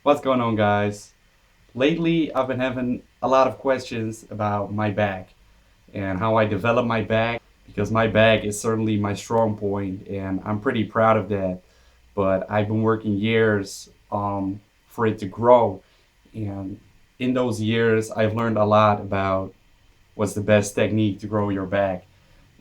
What's going on, guys? Lately, I've been having a lot of questions about my back and how I develop my back because my back is certainly my strong point and I'm pretty proud of that. But I've been working years for it to grow. And in those years, I've learned a lot about what's the best technique to grow your back.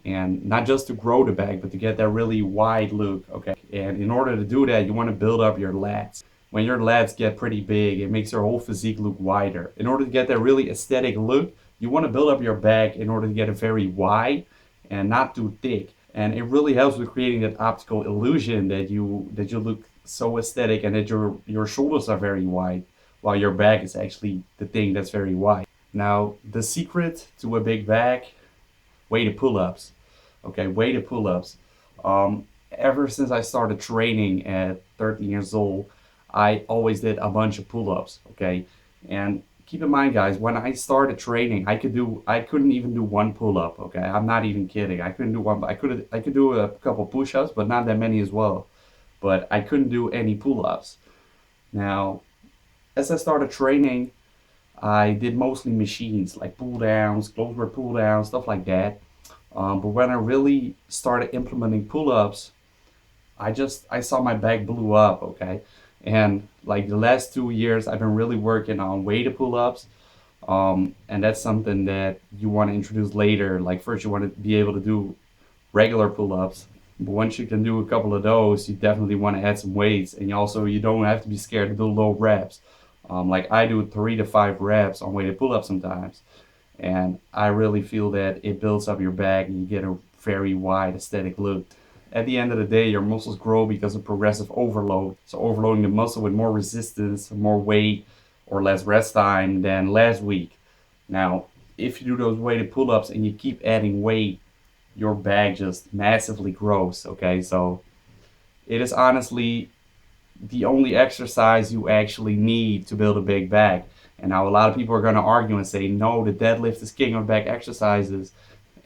And not just to grow the back, but to get that really wide look, okay? And in order to do that, you want to build up your lats. When your lats get pretty big, it makes your whole physique look wider. In order to get that really aesthetic look, you want to build up your back in order to get it very wide and not too thick. And it really helps with creating that optical illusion that you look so aesthetic and that your shoulders are very wide while your back is actually the thing that's very wide. Now, the secret to a big back, weighted pull-ups. Okay, weighted pull-ups. Ever since I started training at 13 years old, I always did a bunch of pull-ups. Okay, and keep in mind, guys, when I started training, I couldn't even do one pull-up. Okay, I'm not even kidding. I couldn't do one. I could do a couple push-ups, but not that many as well. But I couldn't do any pull-ups. Now, as I started training, I did mostly machines like pull downs, close grip pull downs, stuff like that. But when I really started implementing pull-ups, I saw my back blew up, okay? And like the last 2 years, I've been really working on weighted pull-ups. And that's something that you want to introduce later. Like first you want to be able to do regular pull-ups. But once you can do a couple of those, you definitely want to add some weights. And you don't have to be scared to do low reps. Like I do 3 to 5 reps on weighted pull-ups sometimes. And I really feel that it builds up your back and you get a very wide aesthetic look. At the end of the day, your muscles grow because of progressive overload. So overloading the muscle with more resistance, more weight, or less rest time than last week. Now, if you do those weighted pull-ups and you keep adding weight, your back just massively grows, okay? So it is honestly the only exercise you actually need to build a big back. And now a lot of people are going to argue and say, no, the deadlift is king of back exercises.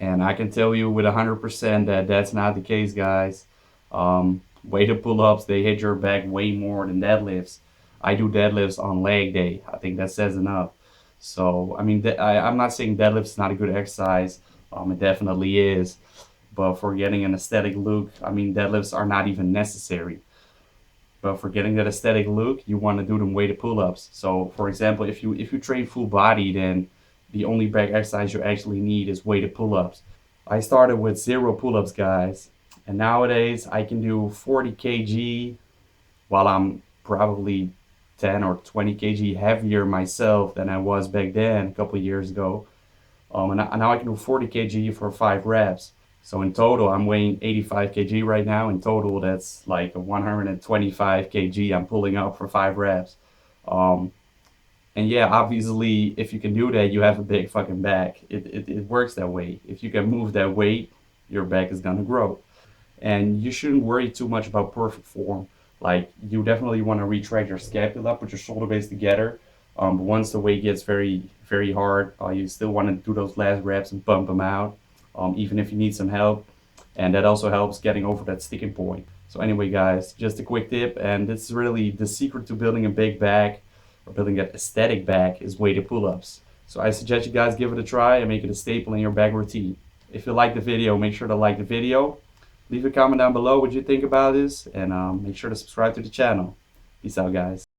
And I can tell you with 100% that that's not the case, guys. Weighted pull-ups, they hit your back way more than deadlifts. I do deadlifts on leg day. I think that says enough. So, I mean, I'm not saying deadlifts is not a good exercise. It definitely is. But for getting an aesthetic look, I mean, deadlifts are not even necessary. But for getting that aesthetic look, you want to do them weighted pull-ups. So, for example, if you train full body, then the only back exercise you actually need is weighted pull-ups. I started with 0 pull-ups, guys, and nowadays I can do 40 kg while I'm probably 10 or 20 kg heavier myself than I was back then a couple of years ago. And now I can do 40 kg for 5 reps. So in total, I'm weighing 85 kg right now. In total, that's like 125 kg I'm pulling up for 5 reps. And yeah, obviously, if you can do that, you have a big fucking back. It works that way. If you can move that weight, your back is gonna grow. And you shouldn't worry too much about perfect form. Like, you definitely want to retract your scapula, put your shoulder blades together. But once the weight gets very, very hard, you still want to do those last reps and bump them out, even if you need some help. And that also helps getting over that sticking point. So anyway, guys, just a quick tip, and this is really the secret to building a big back or building that aesthetic back is weighted pull-ups. So I suggest you guys give it a try and make it a staple in your back routine. If you like the video, make sure to like the video. Leave a comment down below what you think about this, and make sure to subscribe to the channel. Peace out, guys.